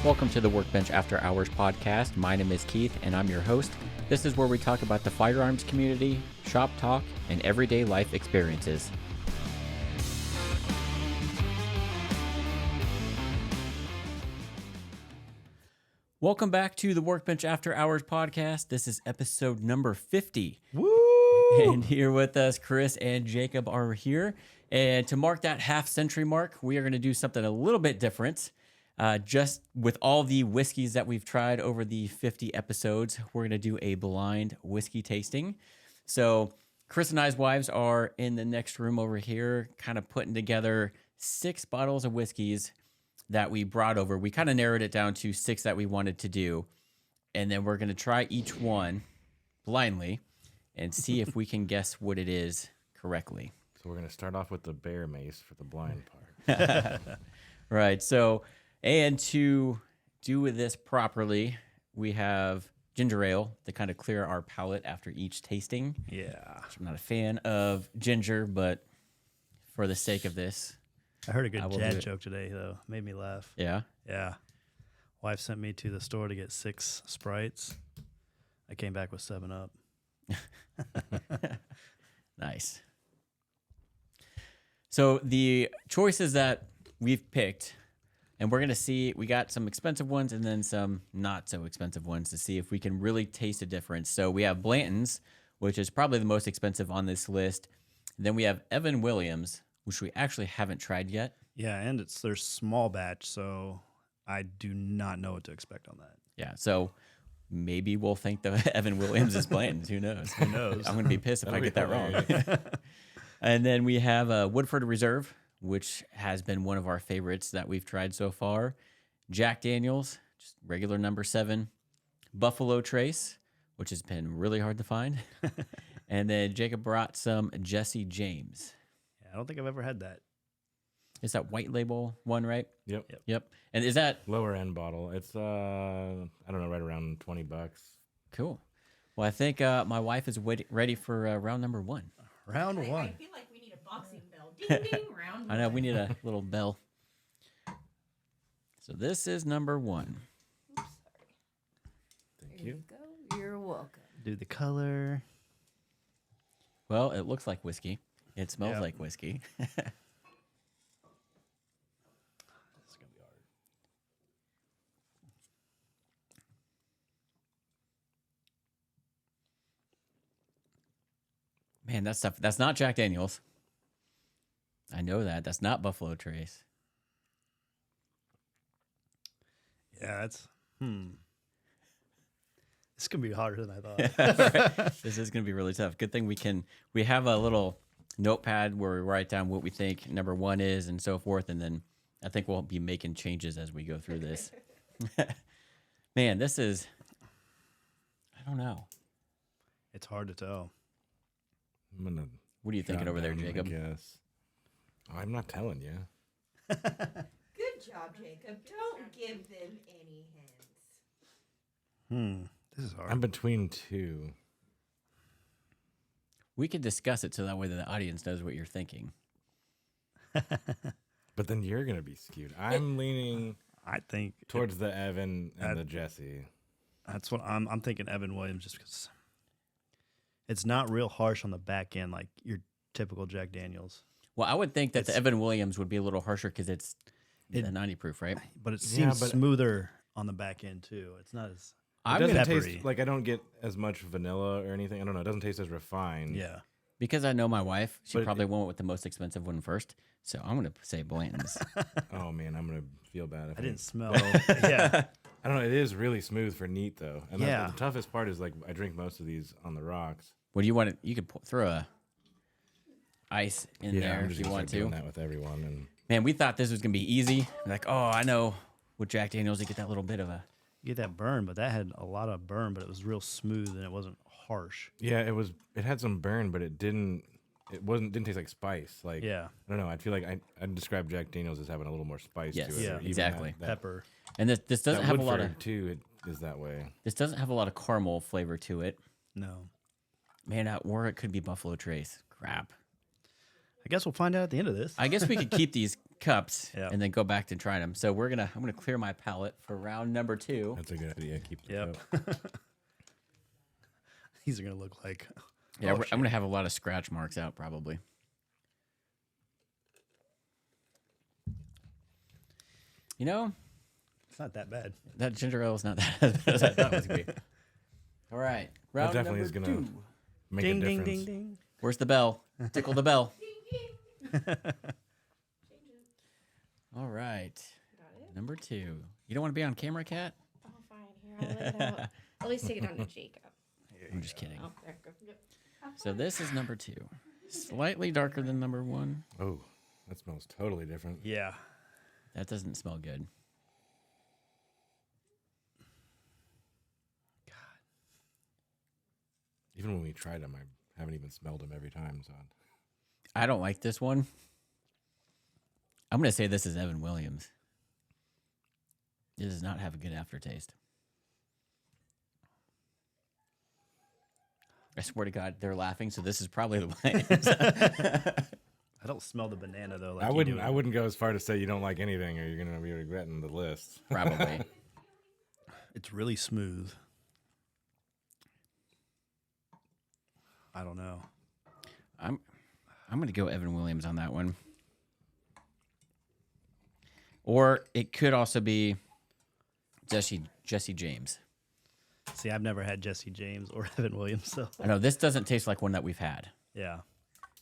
Welcome to the Workbench After Hours podcast. My name is Keith, and I'm your host. This is where we talk about the firearms community, shop talk, and everyday life experiences. Welcome back to the Workbench After Hours podcast. This is episode number 50. Woo! And here with us, Chris and Jacob are here. And to mark that half-century mark, we are going to do something a little bit different. Just with all the whiskeys that we've tried over the 50 episodes, we're going to do a blind whiskey tasting. So Chris and I's wives are in the next room over here, kind of putting together 6 bottles of whiskeys that we brought over. We kind of narrowed it down to 6 that we wanted to do. And then we're going to try each one blindly and see if we can guess what it is correctly. So we're going to start off with the bear mace for the blind part. Right. So, and to do this properly, we have ginger ale to kind of clear our palate after each tasting. Yeah. I'm not a fan of ginger, but for the sake of this, I heard a good I will do dad it. joke today, though. Made me laugh. yeah. Yeah. Wife sent me to the store to get 6 Sprites. I came back with 7 Up. Nice. So the choices that we've picked, and we're going to see, we got some expensive ones and then some not so expensive ones to see if we can really taste a difference. So we have Blanton's, which is probably the most expensive on this list. Then we have Evan Williams, which we actually haven't tried yet. Yeah, and it's their small batch, so I do not know what to expect on that. Yeah, so maybe we'll think the Evan Williams is Blanton's. Who knows? Who knows? I'm going to be pissed if I That'll get be that wrong. hilarious. And then we have Woodford Reserve, which has been one of our favorites that we've tried so far. Jack Daniel's, just regular number 7. Buffalo Trace, which has been really hard to find. And then Jacob brought some Jesse James. Yeah, I don't think I've ever had that. Is that white label one, right? Yep. Yep. And is that Lower end bottle. It's I don't know, right around $20. cool? Well, I think my wife is ready for round number 1. Round 1. I feel like we need a boxing bell. Ding, ding, round I know, one. we need a little bell. So this is number 1. Oops, sorry. Thank There you. go. You're welcome. Do the color. Well, it looks like whiskey. It smells Yeah. like whiskey. This is going to be hard. Man, that stuff, that's not Jack Daniel's. I know that. That's not Buffalo Trace. Yeah, that's... This can be harder than I thought. Right. This is going to be really tough. Good thing we have a little notepad where we write down what we think number 1 is and so forth. And then I think we'll be making changes as we go through this. Man, this is, I don't know. It's hard to tell. I'm gonna. What are you thinking jot over there, down my Jacob? guess. Oh, I'm not telling you. Good job, Jacob. Don't give them any hints. This is hard. I'm between 2. We could discuss it so that way the audience knows what you're thinking. But then you're gonna be skewed. I'm leaning I think towards the Evan and That- the Jesse. that's what I'm thinking Evan Williams just because it's not real harsh on the back end like your typical Jack Daniels. Well, I would think that the It's- Evan Williams would be a little harsher because it's the 90 proof, right? But it Yeah, seems but- smoother on the back end too. It's not as It I'm doesn't gonna, peppery. taste like I don't get as much vanilla or anything. I don't know. It doesn't taste as refined. yeah. because I know my wife, she But probably went with the most expensive one first. So I'm going to say Blanton's. Oh man, I'm gonna feel bad if I didn't smell. Yeah, I don't know. It is really smooth for neat though. And Yeah. the toughest part is like I drink most of these on the rocks. What do you want? You could throw a ice in there I'm if just you gonna want start doing to. that with everyone. And Man, we thought this was going to be easy. Like, oh, I know with Jack Daniels, you get that little bit of a. you get that burn, but that had a lot of burn, but it was real smooth and it wasn't harsh. yeah, it had some burn, but didn't taste like spice. Like Yeah, I don't know. I feel like I'd describe Jack Daniels as having a little more spice Yes, to it. yeah, or even exactly. That, pepper. And this doesn't have a lot of Woodford, too. It is that way. this doesn't have a lot of caramel flavor to it. No, Man, or it could be Buffalo Trace. Crap. I guess we'll find out at the end of this. I guess we could keep these cups Yeah. and then go back to trying them. So I'm gonna clear my palate for round number 2. That's a good idea. Keep the Yep. cup. These are gonna look like. Yeah, Oh, I'm gonna have a lot of scratch marks out probably. You know, It's not that bad. that ginger ale is not that as bad as I thought it was gonna be. All right, round definitely number is gonna 2. Make Ding a ding difference. ding ding. Where's the bell? Tickle the bell. All right, Got it. number 2. You don't want to be on camera, Kat? Oh, fine. Here, I'll let it out. At least take it down to Jacob. I'm just kidding. Oh, there. Go. Yep. So this is number 2. Slightly darker than number 1. Oh, that smells totally different. Yeah. That doesn't smell good. Even when we tried them, I haven't even smelled them every time. So I don't like this one. I'm going to say this is Evan Williams. It does not have a good aftertaste. I swear to God, they're laughing, so this is probably the Blanton's. I don't smell the banana though. Like I you wouldn't. do. I wouldn't go as far to say you don't like anything, or you're gonna be regretting the list. Probably. It's really smooth. I don't know. I'm going to go Evan Williams on that one. Or it could also be Jesse James. See, I've never had Jesse James or Evan Williams, so I know this doesn't taste like one that we've had. yeah.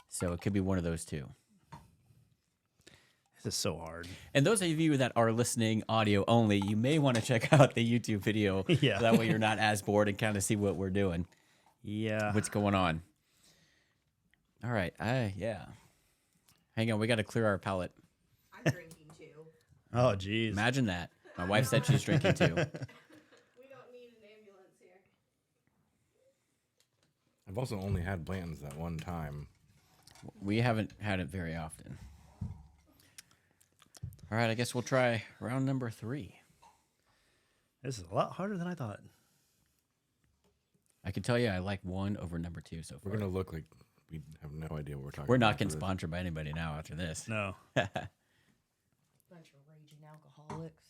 So it could be one of those two. This is so hard. And those of you that are listening audio only, you may want to check out the YouTube video. Yeah. That way you're not as bored and kind of see what we're doing, Yeah. what's going on. All right. Yeah. Hang on. We got to clear our palate. I'm drinking too. Oh, geez. Imagine that. My wife said she's drinking too. We don't need an ambulance here. I've also only had Blanton's that one time. We haven't had it very often. All right. I guess we'll try round number 3. This is a lot harder than I thought. I can tell you I like 1 over number 2 so far. We're gonna look like we have no idea what we're talking. We're about not getting for this. sponsored by anybody now after this. No. Bunch of raging alcoholics.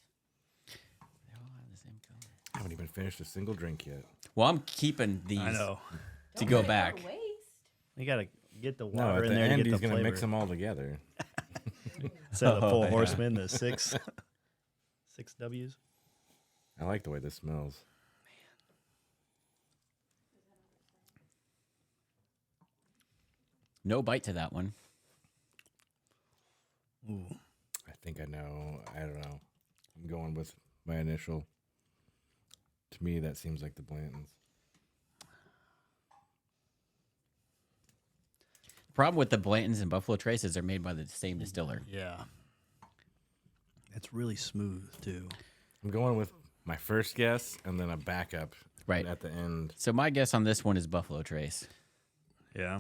They all have the same color. I haven't even finished a single drink yet. Well, I'm keeping these I know. to Don't go put it back. waste. You got to get the No, water at in the there to end get he's the gonna flavor. mix them all together. Instead of the Oh, full yeah. horsemen, the 6 W's. I like the way this smells. No bite to that one. Ooh. I think I know. I don't know. I'm going with my initial. To me, that seems like the Blanton's. The problem with the Blantons and Buffalo Trace is they're made by the same distiller. Yeah. It's really smooth, too. I'm going with my first guess and then a backup Right. at the end. So my guess on this one is Buffalo Trace. Yeah.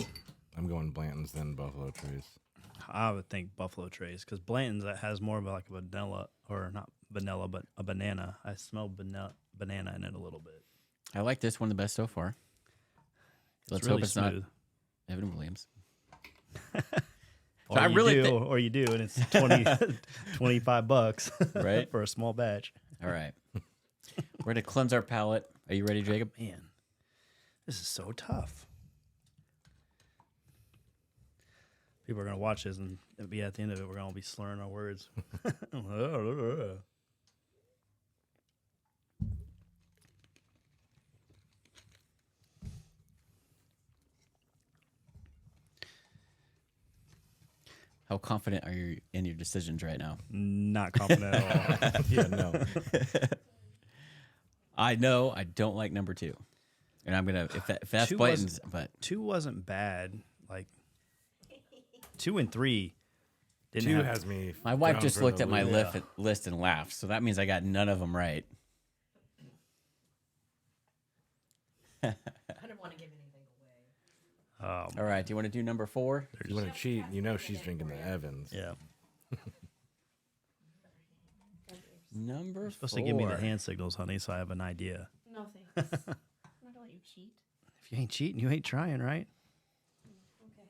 I'm going Blanton's then Buffalo Trace. I would think Buffalo Trace because Blanton's that has more of like a vanilla, or not vanilla, but a banana. I smell banana in it a little bit. I like this one the best so far. Let's really hope it's smooth. not Evan Williams. Or I you really do, thi- or you do, and it's 20, $25 Right? for a small batch. All right. We're going to cleanse our palate. Are you ready, Jacob? Man, this is so tough. People are gonna watch this and be at the end of it. We're gonna be slurring our words. How confident are you in your decisions right now? Not confident at all. Yeah, no. I know I don't like number 2. And I'm going to, if that's Two Blanton's, but 2 wasn't bad. Like 2 and 3 didn't 2 have. has me. my wife down just for looked the at my loop. list and laughed. So that means I got none of them right. I don't want to give anything away. All right. Do you want to do number 4? If you want to cheat, you know she's drinking the Evans. Yeah, Number 4. supposed to give me the hand signals, honey, so I have an idea. No thanks. I'm not gonna let you cheat. If you ain't cheating, you ain't trying, right? Okay.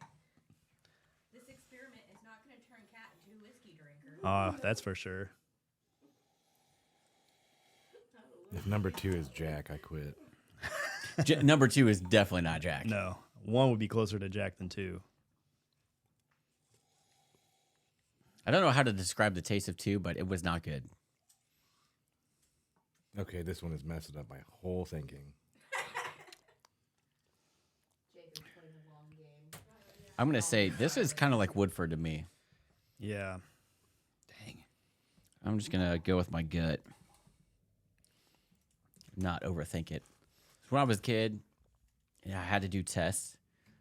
This experiment is not going to turn Cat into a whiskey drinker. Oh, that's for sure. If number 2 is Jack, I quit. Number 2 is definitely not Jack. No, 1 would be closer to Jack than 2. I don't know how to describe the taste of 2, but it was not good. Okay, this one is messing up my whole thinking. Jacob's playing the long game. I'm going to say this is kind of like Woodford to me. Yeah. Dang. I'm just going to go with my gut. Not overthink it. When I was a kid, I had to do tests.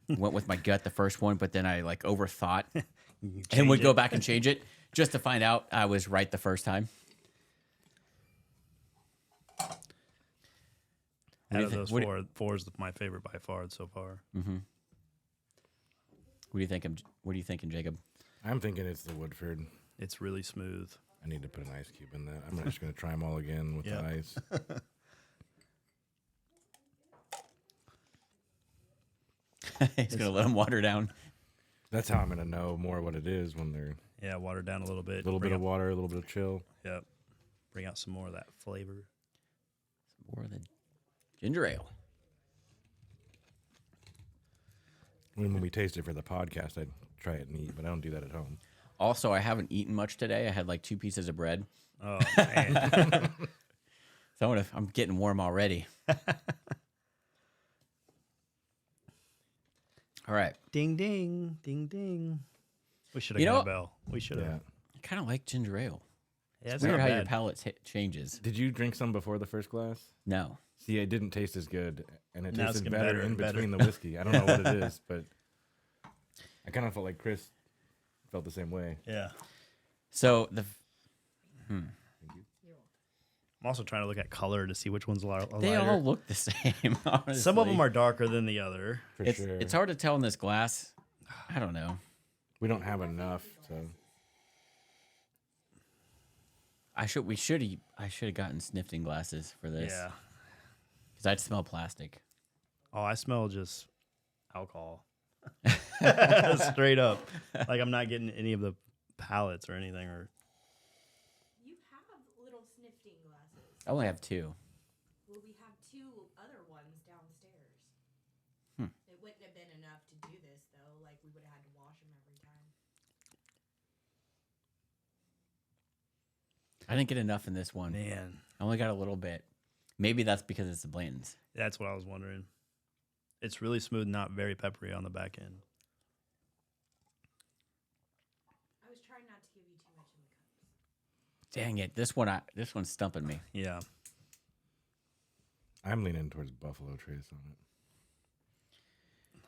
Went with my gut the first one, but then I like overthought and would go back and change it just to find out I was right the first time. Out of those four is my favorite by far so far. Mm-hmm. What do you think? What are you thinking, Jacob? I'm thinking it's the Woodford. It's really smooth. I need to put an ice cube in that. I'm just going to try them all again with the ice. He's going to let them water down. That's how I'm going to know more what it is when they're Watered down a little bit. a little bit of water, a little bit of chill. Yep. Bring out some more of that flavor. More of the ginger ale. When we taste it for the podcast, I'd try it and eat, but I don't do that at home. Also, I haven't eaten much today. I had like 2 pieces of bread. Oh, man. So I'm getting warm already. All right. Ding, ding, ding, ding. We should have You got know- a bell. We should have. Yeah. I kind of like ginger ale. Yeah, It's weird how your palate changes. Did you drink some before the first glass? No. See, it didn't taste as good, and it Now it's tasted getting better better in and better. between the whiskey. I don't know what it is, but I kind of felt like Chris felt the same way. Yeah. So I'm also trying to look at color to see which one's lighter. they all look the same. Honestly. Some of them are darker than the other. For It's sure. it's hard to tell in this glass. I don't know. We don't have enough, so I should have gotten snifting glasses for this. Yeah. Because I'd smell plastic. Oh, I smell just alcohol. Straight up. Like I'm not getting any of the palettes or anything. Or You have little snifting glasses. I only have 2. Well, we have 2 other ones downstairs. It wouldn't have been enough to do this, though. Like, we would have had to wash them every time. I didn't get enough in this one. man, I only got a little bit. Maybe that's because it's the Blantons. that's what I was wondering. It's really smooth, not very peppery on the back end. I was trying not to give you too much in the cups. Dang it! This one's stumping me. Yeah. I'm leaning towards Buffalo Trace on it.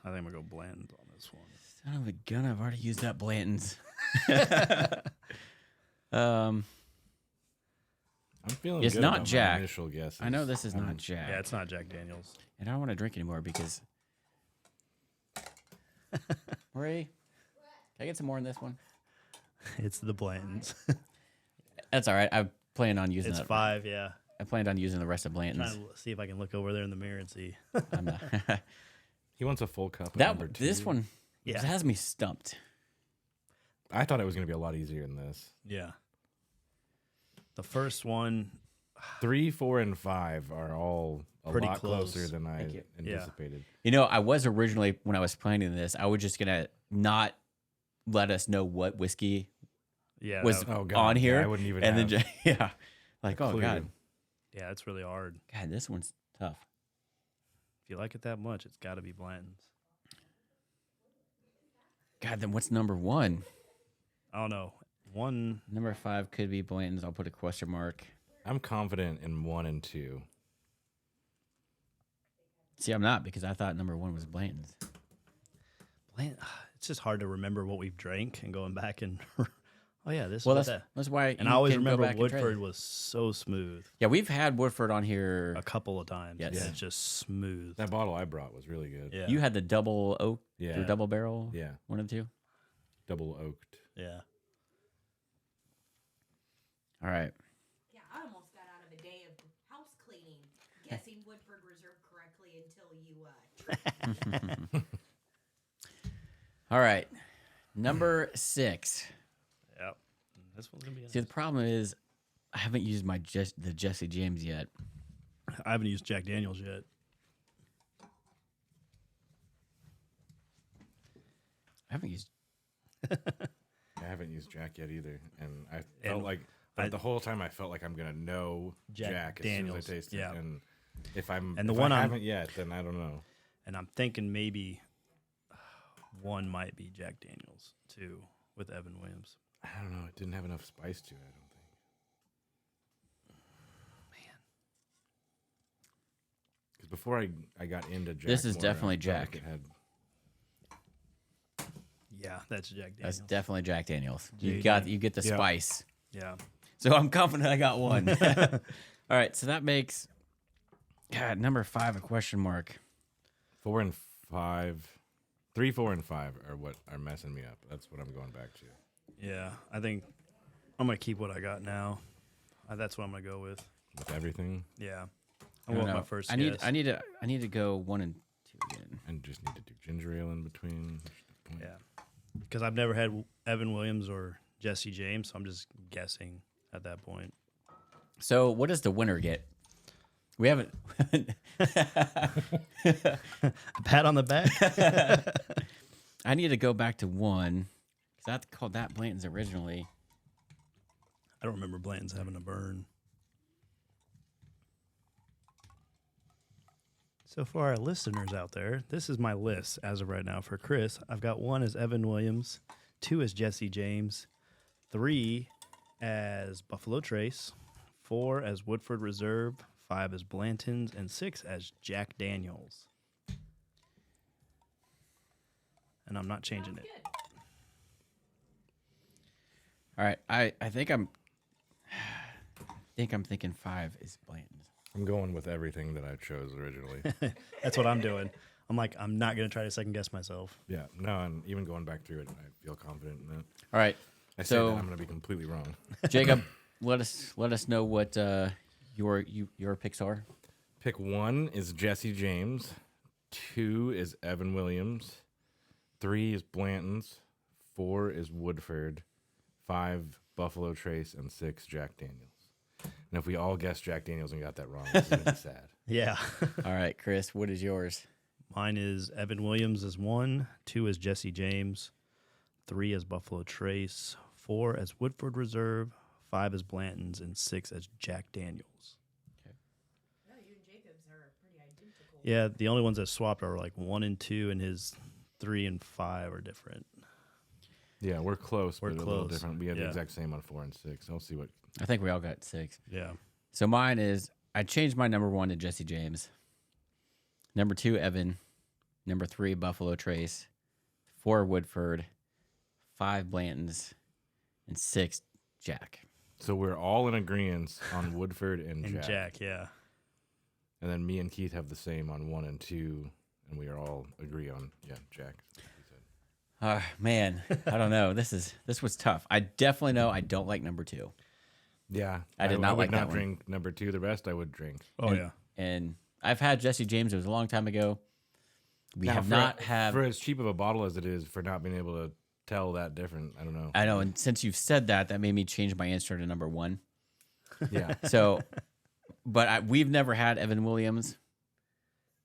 I think I'm going to go Blanton's on this one. Son of a gun! I've already used that Blanton's. I'm feeling It's good not about my Jack. initial guesses. I know this is not Jack. Yeah, it's not Jack Daniels. And I don't want to drink anymore because. Ray, can I get some more in this one? It's the Blantons. That's all right. I plan on using It's it. 5, yeah. I planned on using the rest of Trying Blanton's. to see if I can look over there in the mirror and see. I'm not. He wants a full cup of number 2. This one Yeah. has me stumped. I thought it was going to be a lot easier than this. Yeah. The first one, 3, 4, and 5 are all a Pretty lot close. closer than I Thank you. anticipated. You know, I was originally, when I was planning this, I was just going to not let us know what whiskey yeah, was that- Oh, God. on here. Yeah, I wouldn't even and have then, yeah. Like, oh, clue. God. yeah, it's really hard. God, this one's tough. If you like it that much, it's got to be Blanton's. God, then what's number 1? I don't know. One, Number 5 could be Blanton's. I'll put a question mark. I'm confident in 1 and 2. See, I'm not because I thought number 1 was Blanton's. it's just hard to remember what we've drank and going back and oh yeah, this Well, was that's, that. that's why. And you I always can go remember back and try Woodford it. was so smooth Yeah, we've had Woodford on here. a couple of times. Yes. and Yeah. It's just smooth. That bottle I brought was really good. Yeah. You had the double oak Yeah. or double barrel. Yeah. One of the 2. Double oaked. Yeah. All right. Yeah, I almost got out of a day of house cleaning, guessing Woodford Reserve correctly until you All right. Number 6. Yep. This one's gonna be. See, the problem is I haven't used the Jesse James yet. I haven't used Jack Daniels yet. I haven't used. I haven't used Jack yet either, and I felt like the whole time I felt like I'm gonna know Jack as Daniels. soon as I taste it. Yeah. And if I haven't yet, then I don't know. And I'm thinking maybe one might be Jack Daniels too with Evan Williams. I don't know. It didn't have enough spice to it. I don't think. Because before I got into Jack, This is more, definitely I felt like Jack. it had. Yeah, that's Jack Daniels. That's definitely Jack Daniels. You JD. get the Yeah. spice. Yeah. So I'm confident I got one. All right, so that makes number 5 a question mark. 4 and 5, 3, 4, and 5 are what are messing me up. That's what I'm going back to. Yeah, I think I'm gonna keep what I got now. That's what I'm gonna go with. With everything, Yeah, I I don't want know. my first. I need guess. I need to go 1 and 2 again. and just need to do ginger ale in between. Yeah, because I've never had Evan Williams or Jesse James, so I'm just guessing at that point. So what does the winner get? We haven't. Pat on the back. I need to go back to 1 because I called that Blanton's originally. I don't remember Blanton's having a burn. So for our listeners out there, this is my list as of right now. For Chris, I've got 1 as Evan Williams, 2 as Jesse James, 3 as Buffalo Trace, 4 as Woodford Reserve, 5 as Blanton's, and 6 as Jack Daniels. And I'm not changing it. All right, I think I'm thinking 5 is Blanton's. I'm going with everything that I chose originally. That's what I'm doing. I'm like, I'm not going to try to second guess myself. Yeah, no, and even going back through it, I feel confident in that. All right, I say So- that I'm going to be completely wrong. Jacob, let us know what your picks are. Pick 1 is Jesse James, 2 is Evan Williams, 3 is Blanton's, 4 is Woodford, 5 Buffalo Trace, and 6 Jack Daniels. And if we all guessed Jack Daniels and got that wrong, this is going to be sad. Yeah. All right, Chris, what is yours? Mine is Evan Williams as 1, 2 as Jesse James, 3 as Buffalo Trace, 4 as Woodford Reserve, 5 as Blanton's, and 6 as Jack Daniels. No, you and Jacobs are pretty identical. Yeah, the only ones that swapped are like 1 and 2, and his 3 and 5 are different. Yeah, we're close, We're but a little close, different. We have the yeah. exact same on 4 and 6. I'll see what. I think we all got 6. Yeah. So mine is I changed my number 1 to Jesse James. Number 2, Evan. Number 3, Buffalo Trace. 4, Woodford. 5, Blanton's. And 6, Jack. So we're all in agreement on Woodford and And Jack. Jack, yeah. And then me and Keith have the same on 1 and 2, and we are all agree on Jack. Man, I don't know. This was tough. I definitely know I don't like number 2. Yeah, I did not would like that not one. drink number 2. The rest I would drink. Oh, And- yeah. And I've had Jesse James. It was a long time ago. We Now, have for- not had. for as cheap of a bottle as it is, for not being able to tell that different. I don't know. I know, and since you've said that, that made me change my answer to number 1. Yeah, So, but we've never had Evan Williams,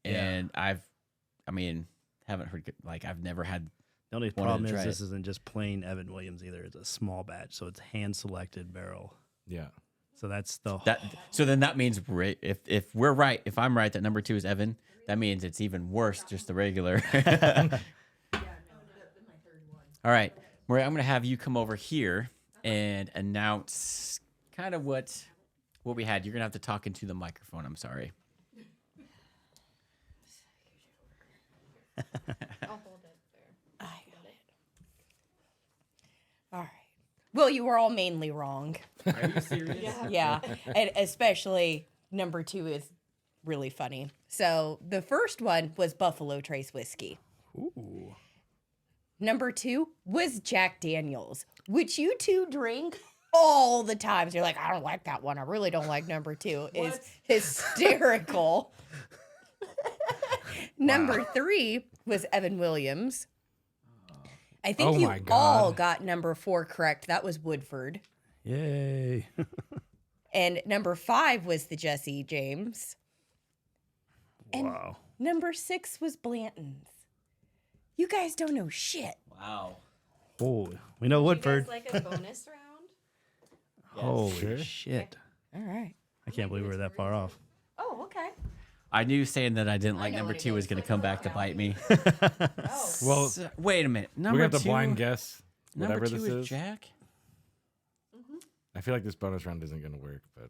and haven't heard I've never had. The only Wanted to problem try is this it. isn't just plain Evan Williams either. It's a small batch, so it's hand-selected barrel. yeah. So that's the That so then that means if we're right, if I'm right that number 2 is Evan, that means it's even worse, just the regular. Yeah, no, that'd been my third one. All right, Maria, I'm gonna have you come over here and announce kind of what we had. You're gonna have to talk into the microphone. I'm sorry. I'll hold it there. I got it. All right. Well, you were all mainly wrong. Are you serious? Yeah, and especially number 2 is really funny. So the first one was Buffalo Trace whiskey. Ooh. Number 2 was Jack Daniels, which you two drink all the time. So you're like, I don't like that one. I really don't like number 2. Is hysterical. Number 3 was Evan Williams. I think Oh you my God. all got number 4 correct. That was Woodford. Yay. And number 5 was the Jesse James. And Wow. number 6 was Blanton's. You guys don't know shit. Wow. Oh, we know You Woodford. guys like a bonus round? Holy Sure. shit. All right. I can't believe we're that far off. Oh, okay. I knew saying that I didn't like know number what it 2 was is. going to come back to bite me. Oh. Well, Wait a minute. we Number have to 2. blind guess Number whatever 2 this is is. Jack. I feel like this bonus round isn't going to work, but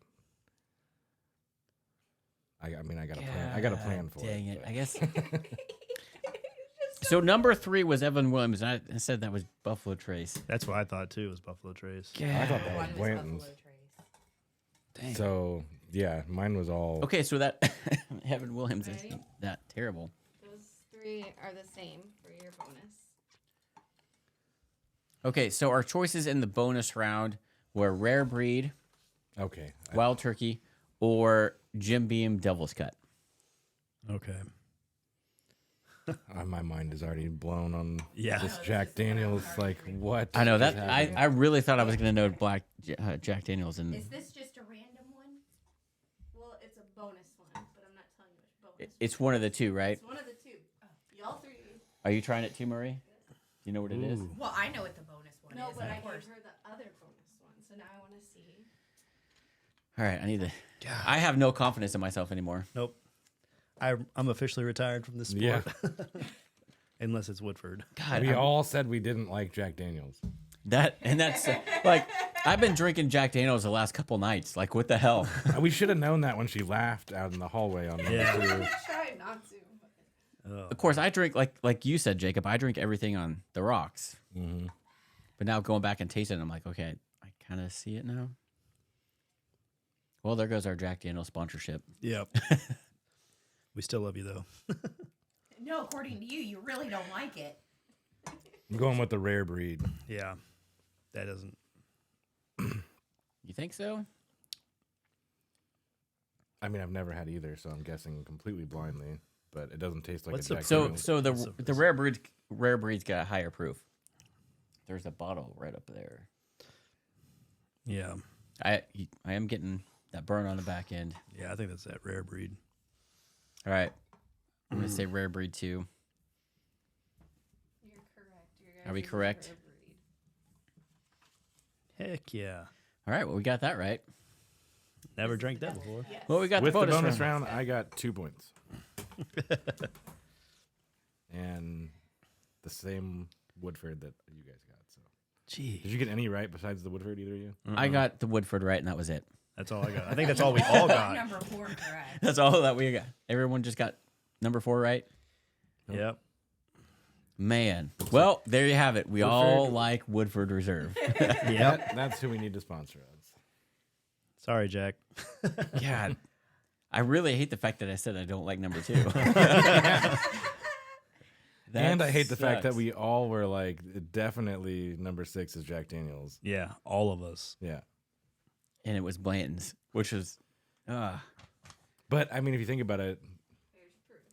I mean, I got a plan. I got a plan for Dang it. it. but- I guess. So number 3 was Evan Williams, and I said that was Buffalo Trace. That's what I thought too, was Buffalo Trace. I thought that was One was Blanton's. Buffalo Trace. Dang. So yeah, mine was all. Okay, so that Evan Williams is Ready? that terrible. Those 3 are the same for your bonus. Okay, so our choices in the bonus round were Rare Breed, Okay. Wild Turkey, or Jim Beam Devil's Cut. Okay. My mind is already blown on Yeah. this Jack Daniels. Like what? I know is that happening? I really thought I was gonna know Jack Daniels, and Is this just a random one? Well, it's a bonus one, but I'm not telling you which bonus. it's one of the two, right? It's one of the 2. Y'all 3. Are you trying it too, Murray? You know what it is? Ooh. Well, I know what the bonus one No, is. but of I gave course. her the other bonus one, so now I want to see. All right, I need to. I have no confidence in myself anymore. Nope. I'm officially retired from this sport. Yeah. Unless it's Woodford. God, We I'm- all said we didn't like Jack Daniels. that's like I've been drinking Jack Daniels the last couple nights. Like, what the hell? We should have known that when she laughed out in the hallway on number Yeah. 2. Try not to. Of course, I drink like you said, Jacob. I drink everything on the rocks. Mm-hmm. But now going back and tasting it, I'm like, okay, I kind of see it now. Well, there goes our Jack Daniels sponsorship. Yep. We still love you though. No, according to you, you really don't like it. I'm going with the rare breed. Yeah. That doesn't. You think so? I mean, I've never had either, so I'm guessing completely blindly. But it doesn't taste like What's a the- Jack So Daniels. so the So- the rare breed's got a higher proof. There's a bottle right up there. Yeah. I am getting that burn on the back end. Yeah, I think that's that rare breed. All right, I'm gonna say rare breed too. You're correct. Are we correct? Heck yeah. All right, well we got that right. Never drank that before. Well, we got With the bonus, round, I got 2 points. And the same Woodford that you guys got. So, Gee. did you get any right besides the Woodford, either of you? I got the Woodford right, and that was it. That's all I got. I think that's all we all got. Number 4 correct. That's all that we got. Everyone just got number 4 right. Yep. Man, well, there you have it. We all like Woodford Reserve. Yep. That's who we need to sponsor us. Sorry, Jack. God, I really hate the fact that I said I don't like number 2. And I hate the fact that sucks. we all were like, definitely number 6 is Jack Daniels. Yeah, all of us. Yeah. And it was Blanton's, which was, But, I mean, if you think about it,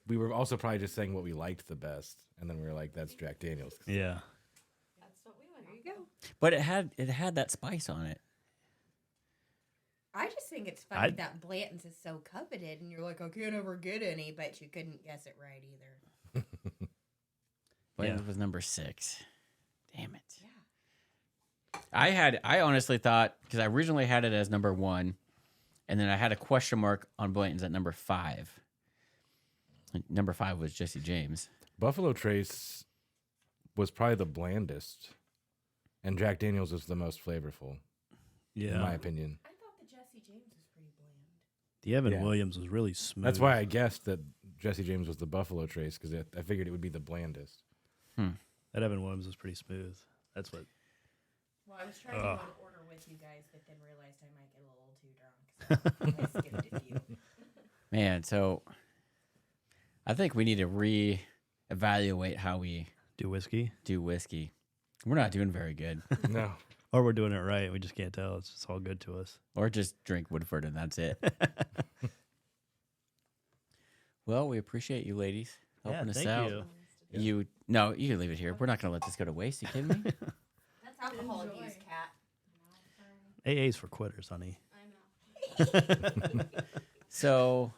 we were also probably just saying what we liked the best. And then we were like, that's Jack Daniels. Yeah. That's what we went. There you go. but it had that spice on it. I just think it's funny that Blanton's is so coveted, and you're like, I can't ever get any, but you couldn't guess it right either. Blanton's Yeah. was number 6. Damn it. Yeah. I honestly thought, because I originally had it as number 1, and then I had a question mark on Blanton's at number 5. And number 5 was Jesse James. Buffalo Trace was probably the blandest. And Jack Daniels was the most flavorful, in my Yeah. opinion. I thought the Jesse James was pretty bland. The Evan Yeah. Williams was really smooth. That's why I guessed that Jesse James was the Buffalo Trace, because I figured it would be the blandest. That Evan Williams was pretty smooth. That's what. Well, I was trying to go in order with you guys, but then realized I might get a little too drunk. So I skipped a few. Man, so I think we need to reevaluate how we Do whiskey. do whiskey. We're not doing very good. No. Or we're doing it right. We just can't tell. It's just all good to us. Or just drink Woodford and that's it. Well, we appreciate you ladies helping us thank out. you. No, you can leave it here. We're not gonna let this go to waste. You kidding me? That's alcohol abuse, Cat. AA's for quitters, honey. So,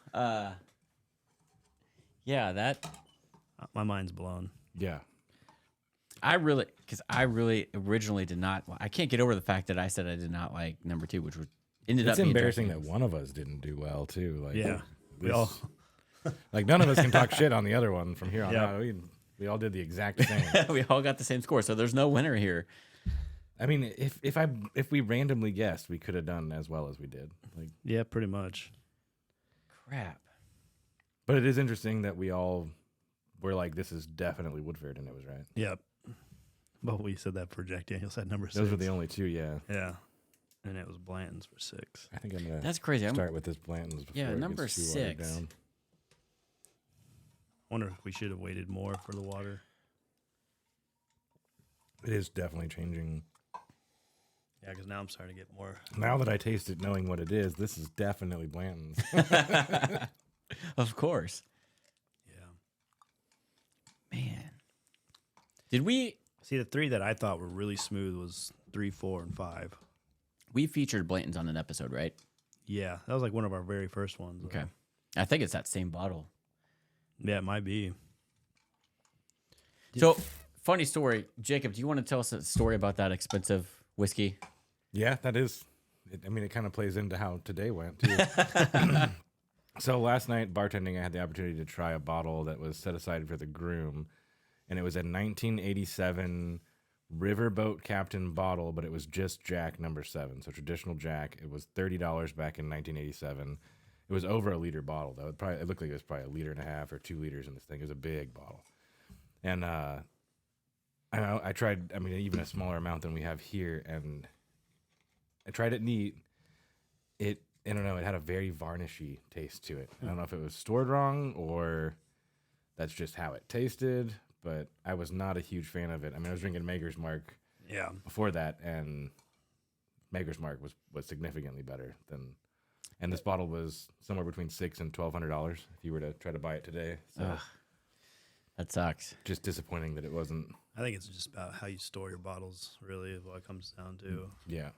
yeah, that My mind's blown. Yeah. I really originally did not. I can't get over the fact that I said I did not like number 2, which ended up It's being embarrassing Jack that one of us didn't do well too. Like, Yeah. We this- all. like none of us can talk shit on the other one from here on Yeah. out. We all did the exact same. Daniels. We all got the same score, so there's no winner here. I mean, if we randomly guessed, we could have done as well as we did. Like, Yeah, pretty much. Crap. but it is interesting that we all were like, "This is definitely Woodford," and it was right. Yep. But we said that for Jack Daniels at number 6. Those were the only two. Yeah, Yeah. And it was Blanton's for 6. I think I'm gonna That's crazy. start with this Blanton's. Before Yeah, it number gets too watered 6. down. Wonder if we should have waited more for the water. It is definitely changing. Yeah, because now I'm starting to get more. Now that I taste it, knowing what it is, this is definitely Blanton's. Of course, Yeah. man. Did we? See, the 3 that I thought were really smooth was 3, 4, and 5. We featured Blanton's on an episode, right? Yeah, that was like one of our very first ones. Okay. I think it's that same bottle. Yeah, it might be. So, funny story, Jacob. Do you want to tell us a story about that expensive whiskey? Yeah, that is. I mean, it kind of plays into how today went too. So last night bartending, I had the opportunity to try a bottle that was set aside for the groom, and it was a 1987 Riverboat Captain bottle, but it was just Jack number 7, so traditional Jack. It was $30 back in 1987. It was over a liter bottle though. It looked like it was probably 1.5 liters or 2 liters in this thing. It was a big bottle, and I tried. I mean, even a smaller amount than we have here, and I tried it neat. I don't know, it had a very varnishy taste to it. I don't know if it was stored wrong or that's just how it tasted, but I was not a huge fan of it. I mean, I was drinking Maker's Mark Yeah. before that, and Maker's Mark was significantly better than. And this bottle was somewhere between $600 and $1,200 if you were to try to buy it today. So Ugh. That sucks. just disappointing that it wasn't. I think it's just about how you store your bottles, really, is what it comes down to. Yeah.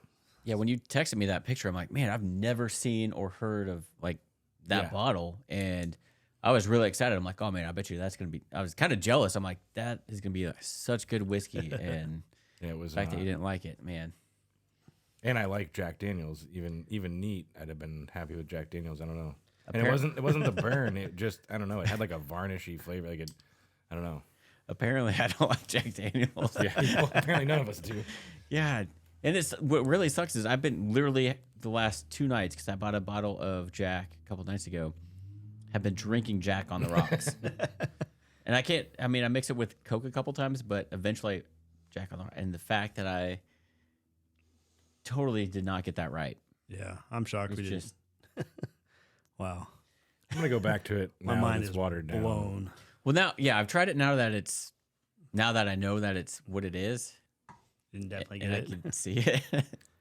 Yeah, when you texted me that picture, I'm like, man, I've never seen or heard of like that Yeah. bottle, and I was really excited. I'm like, oh man, I bet you that's gonna be. I was kind of jealous. I'm like, that is gonna be such good whiskey, and Yeah, it was. the fact that you didn't like it, man. And I like Jack Daniels. Even neat, I'd have been happy with Jack Daniels. I don't know. And Appar- it wasn't the burn. It just, I don't know. It had like a varnishy flavor. Like I don't know. Apparently, I don't like Jack Daniels. Yeah. Well, apparently none of us do. Yeah, and it's what really sucks is I've been literally the last 2 nights because I bought a bottle of Jack a couple nights ago. Have been drinking Jack on the rocks, and I can't. I mean, I mix it with Coke a couple times, but eventually Jack on the and the fact that I totally did not get that right. Yeah, I'm shocked It's we didn't. just Wow. I'm gonna go back to it My now mind that it's is watered down. blown. well now. Yeah, I've tried it now that I know that it's what it is, Didn't definitely and get I it. can see it.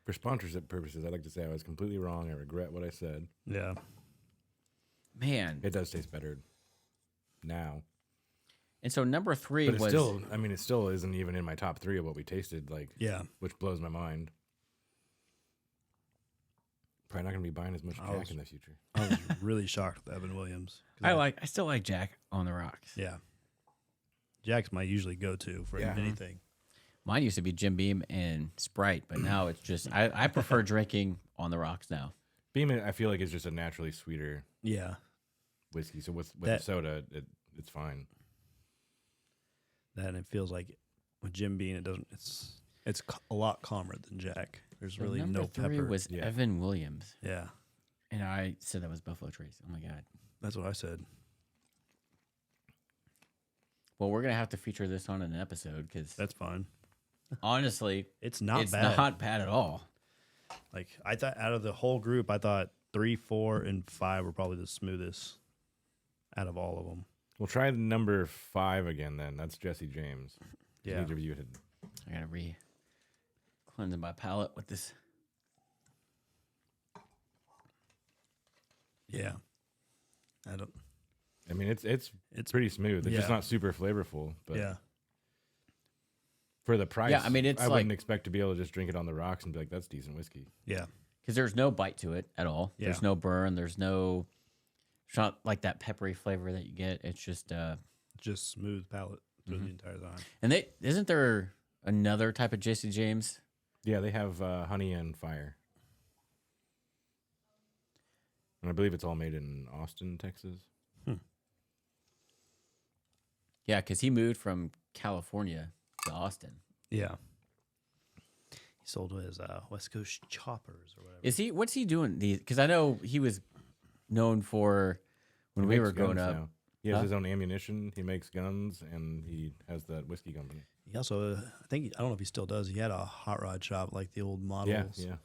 For sponsorship purposes, I'd like to say I was completely wrong. I regret what I said. Yeah. Man, It does taste better now, and so number 3 but it's was still. I mean, it still isn't even in my top 3 of what we tasted. Like, Yeah. which blows my mind. Probably not gonna be buying as much I Jack was- in the future. I was really shocked with Evan Williams. 'Cause I still like Jack on the rocks. Yeah. Jack's my usually go-to for Yeah. anything. Mine used to be Jim Beam and Sprite, but now it's just I prefer drinking on the rocks now. Beam, I feel like is just a naturally sweeter Yeah. whiskey. So with That- the soda, it's fine. That and it feels like with Jim Beam, it doesn't. It's a lot calmer than Jack. There's So really number no 3 pepper. was Yeah. Evan Williams, Yeah, and I said that was Buffalo Trace. Oh my god! that's what I said. Well, we're gonna have to feature this on an episode because That's fine. honestly, It's not it's bad. not bad at all. Like I thought, out of the whole group, I thought 3, 4, and 5 were probably the smoothest out of all of them. We'll try the number 5 again. Then that's Jesse James. Yeah. Neither of you had. I gotta cleansing my palate with this. Yeah. I don't. I mean, it's It's pretty smooth. It's just yeah. not super flavorful. But Yeah. For the price, I mean, it's I like- wouldn't expect to be able to just drink it on the rocks and be like, "That's decent whiskey." Yeah. because there's no bite to it at all. Yeah. There's no burn. There's no. It's not like that peppery flavor that you get. It's just. Just smooth palate through the entire time. And isn't there another type of Jesse James? Yeah, they have honey and fire, and I believe it's all made in Austin, Texas. Yeah, because he moved from California to Austin. Yeah. He sold his West Coast choppers or whatever. Is he? What's he doing? Because I know he was known for when He we makes were growing guns up. now. He has Huh? his own ammunition. He makes guns, and he has that whiskey company. He also, I don't know if he still does. He had a hot rod shop, like the old models, Yeah.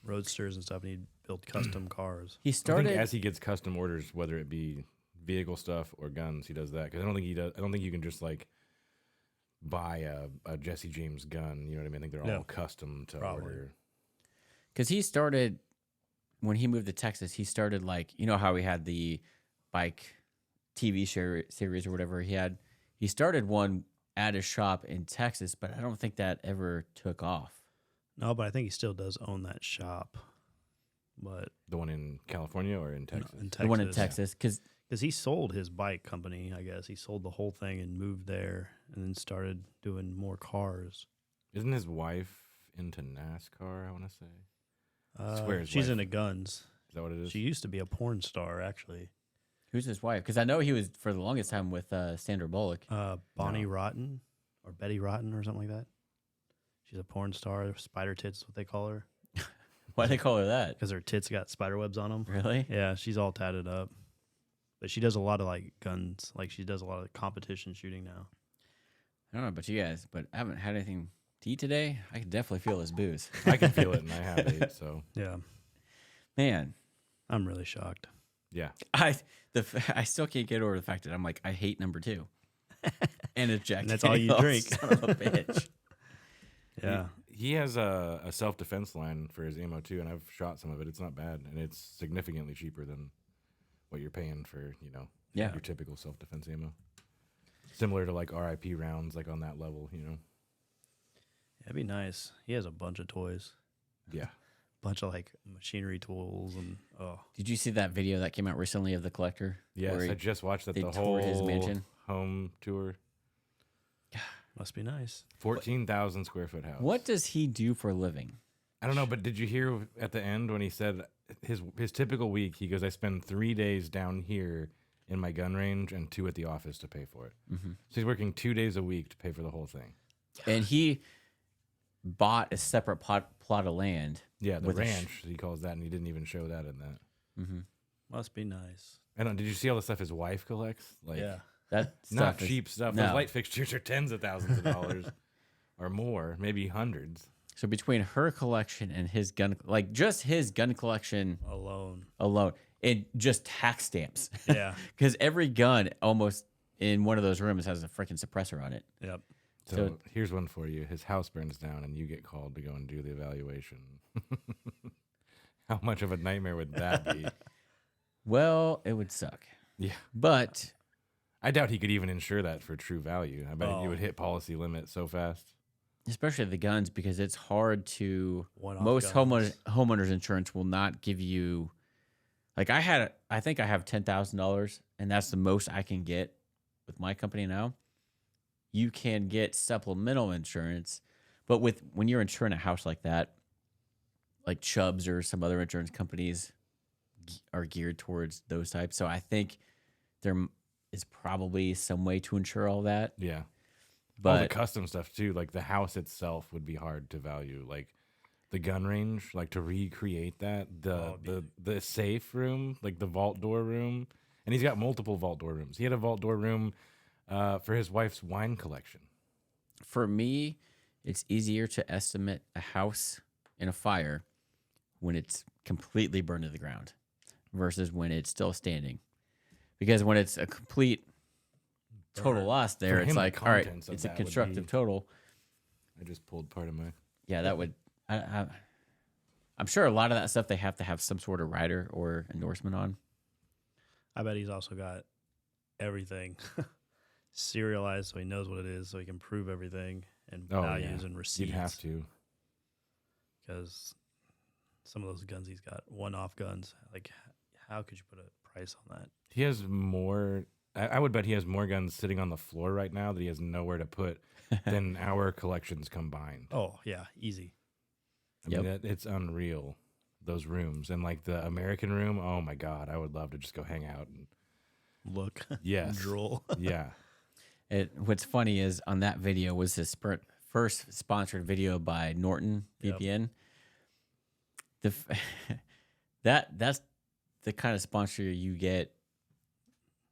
roadsters and stuff, and he'd build custom cars. He I started. think as he gets custom orders, whether it be vehicle stuff or guns, he does that. Because I don't think he does. I don't think you can just like buy a Jesse James gun. You know what I mean? I think they're No. all custom to Probably. order. Because he started when he moved to Texas. He started like how he had the bike TV series or whatever. He started one at his shop in Texas, but I don't think that ever took off. No, but I think he still does own that shop. But The one in California or in Texas? in Texas, The one in Texas, because he sold his bike company. I guess he sold the whole thing and moved there, and then started doing more cars. Isn't his wife into NASCAR? I want to say. Swear his she's wife- into guns. Is that what it is? She used to be a porn star, actually. who's his wife? Because I know he was for the longest time with Sandra Bullock. Bonnie No. Rotten or Betty Rotten or something like that. She's a porn star. Spider tits, is what they call her, Why they call her that? because her tits got spider webs on them. Really? Yeah, she's all tatted up. But she does a lot of like guns. Like she does a lot of competition shooting now. I don't know about you guys, but I haven't had anything to eat today. I can definitely feel this booze. I can feel it, and I have it. So Yeah, Man, I'm really shocked. yeah, I still can't get over the fact that I'm like, I hate number 2. And it's Jack And that's all you Daniels, drink. Son of a bitch. Yeah, he has a self defense line for his ammo too, and I've shot some of it. It's not bad, and it's significantly cheaper than what you're paying for Yeah. your typical self defense ammo. Similar to like RIP rounds, like on that level. that'd be nice. He has a bunch of toys, Yeah. bunch of like machinery tools, and Did you see that video that came out recently of the collector? Yes, Where I just watched that. they The tore whole his mansion? home tour. must be nice. 14,000 square foot house. What does he do for a living? I don't know, but did you hear at the end when he said his typical week? He goes, "I spend 3 days down here in my gun range and 2 at the office to pay for it." Mm-hmm. So he's working 2 days a week to pay for the whole thing. And he bought a separate plot of land. Yeah, the With a sh- ranch he calls that, and he didn't even show that in that. Mm-hmm. Must be nice. And did you see all the stuff his wife collects? Like, Yeah, That not stuff is- cheap stuff. no. Those light fixtures are tens of thousands of dollars or more, maybe hundreds. So between her collection and his gun, like just his gun collection alone. alone, and just tax stamps. Yeah. Because every gun almost in one of those rooms has a freaking suppressor on it. Yep. So, So- here's one for you. His house burns down, and you get called to go and do the evaluation. How much of a nightmare would that be? Well, it would suck. Yeah. But I doubt he could even insure that for true value. I bet Oh. you would hit policy limit so fast. especially the guns, because it's hard to One-off most guns. homeowners insurance will not give you like I think I have $10,000 and that's the most I can get with my company now. You can get supplemental insurance, but when you're insuring a house like that, like Chubb's or some other insurance companies are geared towards those types. So I think there is probably some way to insure all that. Yeah. All the But custom stuff too, like the house itself would be hard to value. Like the gun range, like to recreate that, the safe room, like the vault door room, and he's got multiple vault door rooms. He had a vault door room for his wife's wine collection. for me, it's easier to estimate a house in a fire when it's completely burned to the ground versus when it's still standing. Because when it's a complete total loss there, For it's him, the like, all right, contents of it's a that would constructive be- total. I just pulled part of my. Yeah, that would. I'm sure a lot of that stuff they have to have some sort of rider or endorsement on. I bet he's also got everything serialized so he knows what it is, so he can prove everything. and Oh, values yeah. and receipts. You'd have to. Because some of those guns he's got, one-off guns. Like, how could you put a price on that? He has more. I would bet he has more guns sitting on the floor right now that he has nowhere to put than our collections combined. Oh yeah, easy. I mean, it's unreal, those rooms. And like the American room, oh my God, I would love to just go hang out and Look, yes. drool. Yeah. What's funny is on that video was his first sponsored video by Norton Yep. VPN. That's the kind of sponsor you get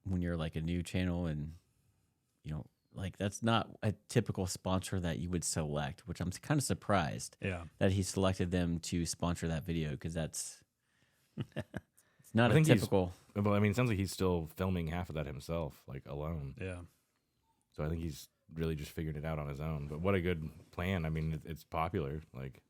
when you're like a new channel, and like that's not a typical sponsor that you would select, which I'm kind of surprised Yeah. that he selected them to sponsor that video, because that's it's not I a think he's- typical. Well, I mean, it sounds like he's still filming half of that himself, like alone. Yeah. So I think he's really just figured it out on his own. But what a good plan. I mean, it's popular. Like,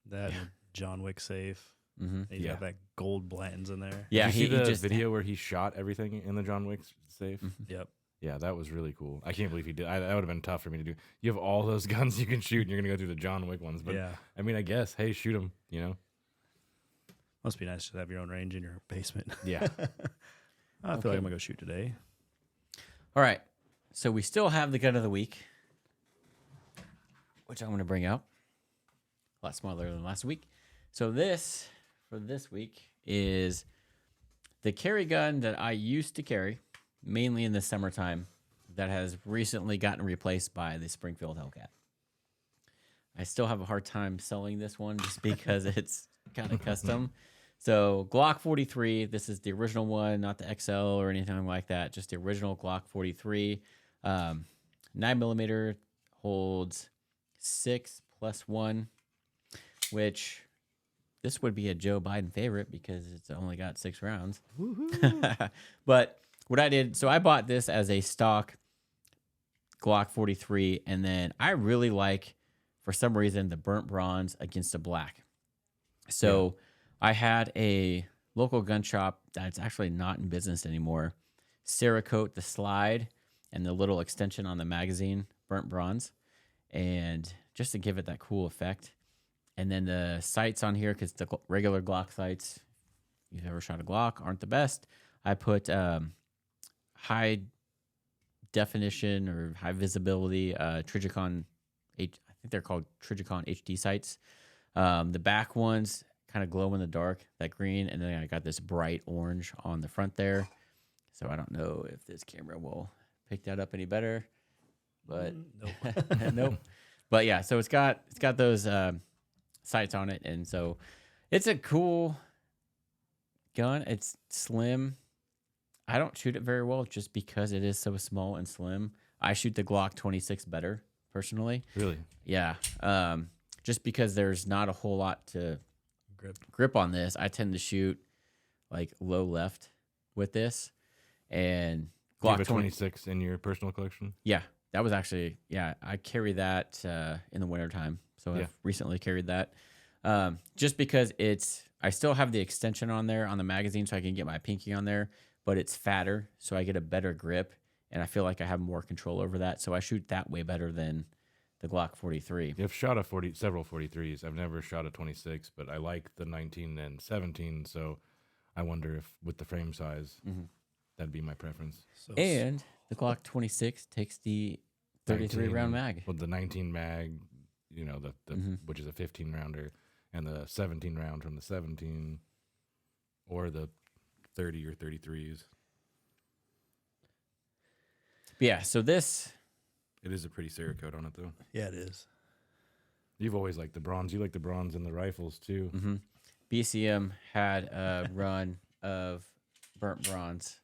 That and John Wick safe. Mm-hmm. He's Yeah. got that gold Blanton's in there. Yeah, did you see the he just video where he shot everything in the John Wick safe? Yep. Yeah, that was really cool. I can't believe he did. That would have been tough for me to do. You have all those guns you can shoot, and you're gonna go through the John Wick ones. But yeah. I mean, I guess, hey, shoot them. You know? Must be nice to have your own range in your basement. Yeah. I feel like I'm gonna go shoot today. All right. So we still have the gun of the week, which I'm going to bring out. A lot smaller than last week. So this, for this week, is the carry gun that I used to carry, mainly in the summertime, that has recently gotten replaced by the Springfield Hellcat. I still have a hard time selling this one just because it's kind of custom. So Glock 43, this is the original one, not the XL or anything like that, just the original Glock 43. 9mm holds 6+1, which this would be a Joe Biden favorite because it's only got 6 rounds. But what I did, so I bought this as a stock Glock 43, and then I really like, for some reason, the burnt bronze against the black. So I had a local gun shop that's actually not in business anymore Cerakote the slide and the little extension on the magazine, burnt bronze, and just to give it that cool effect. And then the sights on here, because the regular Glock sights, if you've ever shot a Glock, aren't the best. I put high definition or high visibility Trigicon, I think they're called Trigicon HD sights. The back ones kind of glow in the dark, that green, and then I got this bright orange on the front there. So I don't know if this camera will pick that up any better, but Nope. nope. But yeah, so it's got those sights on it, and so it's a cool gun. It's slim. I don't shoot it very well just because it is so small and slim. I shoot the Glock 26 better personally. Really? Yeah. Just because there's not a whole lot to grip on this, I tend to shoot like low left with this. And Do you have Glock a 26 in your personal collection? Yeah, that was actually, I carry that in the wintertime. So Yeah. I've recently carried that. Just because I still have the extension on there on the magazine so I can get my pinky on there, but it's fatter, so I get a better grip, and I feel like I have more control over that. So I shoot that way better than the Glock 43. I've shot several 43s. I've never shot a 26, but I like the 19 and 17, so I wonder if with the frame size, that'd be my preference. So And the Glock 26 takes the 33 round mag. With the 19 mag, which is a 15 rounder, and the 17 round from the 17, or the 30 or 33s. Yeah, so this, It is a pretty Cerakote on it, though. yeah, it is. You've always liked the bronze. You like the bronze in the rifles, too. BCM had a run of burnt bronze.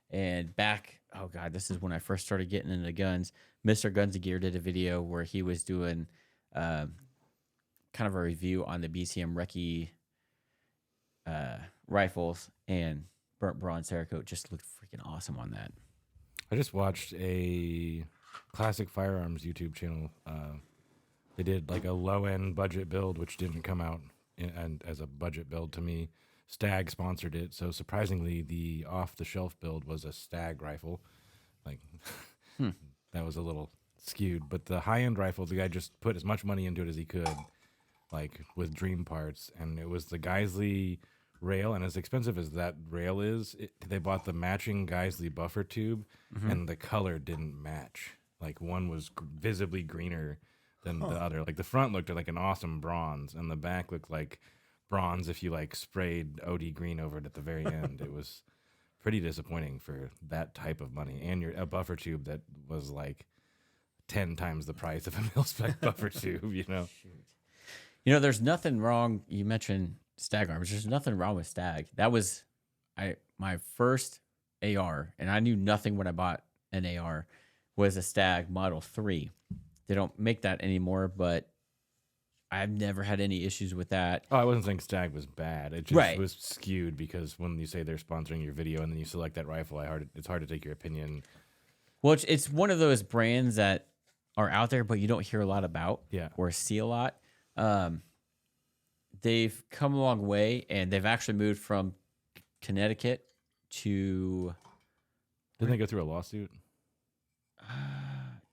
And back, oh God, this is when I first started getting into guns. Mr. Guns and Gear did a video where he was doing kind of a review on the BCM Recce rifles, and burnt bronze Cerakote just looked freaking awesome on that. I just watched a classic firearms YouTube channel. They did like a low-end budget build, which didn't come out and as a budget build to me. Stag sponsored it, so surprisingly, the off-the-shelf build was a Stag rifle. Like that was a little skewed. But the high end rifle, the guy just put as much money into it as he could, like with dream parts, and it was the Geisley rail. And as expensive as that rail is, they bought the matching Geisley buffer tube, and the color didn't match. Like one was visibly greener than the other. Like the front looked like an awesome bronze, and the back looked like bronze if you like sprayed OD green over it at the very end. It was pretty disappointing for that type of money, and a buffer tube that was like 10 times the price of a mil-spec buffer tube. There's nothing wrong. You mentioned Stag arms. There's nothing wrong with Stag. That was my first AR, and I knew nothing when I bought an AR. Was a Stag Model 3. They don't make that anymore, but I've never had any issues with that. Oh, I wasn't saying Stag was bad. It just was skewed because when you say they're sponsoring your video and then you select that rifle, it's hard to take your opinion. Well, it's one of those brands that are out there, but you don't hear a lot about or see a lot. They've come a long way, and they've actually moved from Connecticut to... Didn't they go through a lawsuit?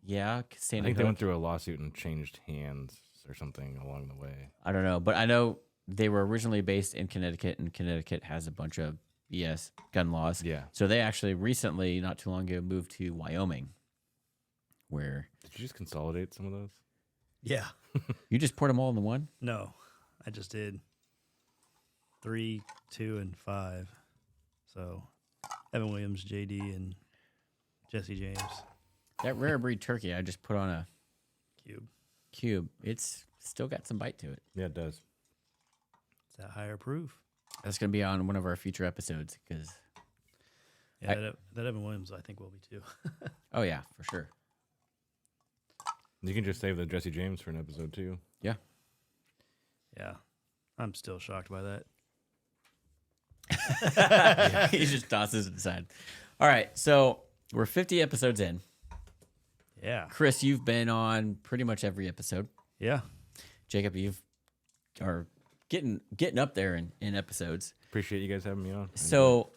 Yeah, I think they went through a lawsuit and changed hands or something along the way. I don't know, but I know they were originally based in Connecticut, and Connecticut has a bunch of BS gun laws. Yeah. So they actually recently, not too long ago, moved to Wyoming, where... Did you just consolidate some of those? Yeah. You just poured them all into one? No, I just did 3, 2, and 5. So Evan Williams, JD, and Jesse James. That rare breed turkey I just put on a Cube. It's still got some bite to it. Yeah, it does. It's that higher proof. That's going to be on one of our future episodes because... Yeah, that Evan Williams I think will be too. Oh, yeah, for sure. You can just save the Jesse James for an episode too. Yeah. Yeah. I'm still shocked by that. He just tosses it aside. All right, so we're 50 episodes in. Yeah. Chris, you've been on pretty much every episode. Yeah. Jacob, you've are getting up there in episodes. Appreciate you guys having me on. So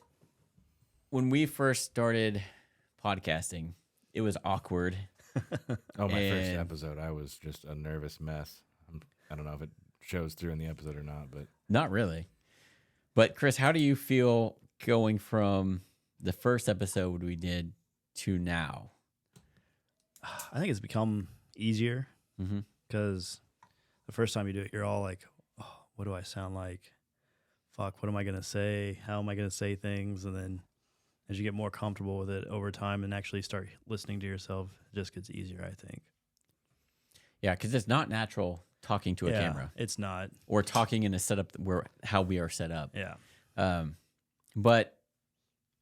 when we first started podcasting, it was awkward. Oh, my first episode, I was just a nervous mess. I don't know if it shows through in the episode or not, but Not really. But Chris, how do you feel going from the first episode we did to now? I think it's become easier Mm-hmm. because the first time you do it, you're all like, oh, what do I sound like? Fuck, what am I going to say? How am I going to say things? And then as you get more comfortable with it over time and actually start listening to yourself, it just gets easier, I think. Yeah, because it's not natural talking to a camera It's not. or talking in a setup where how we are set up. Yeah. But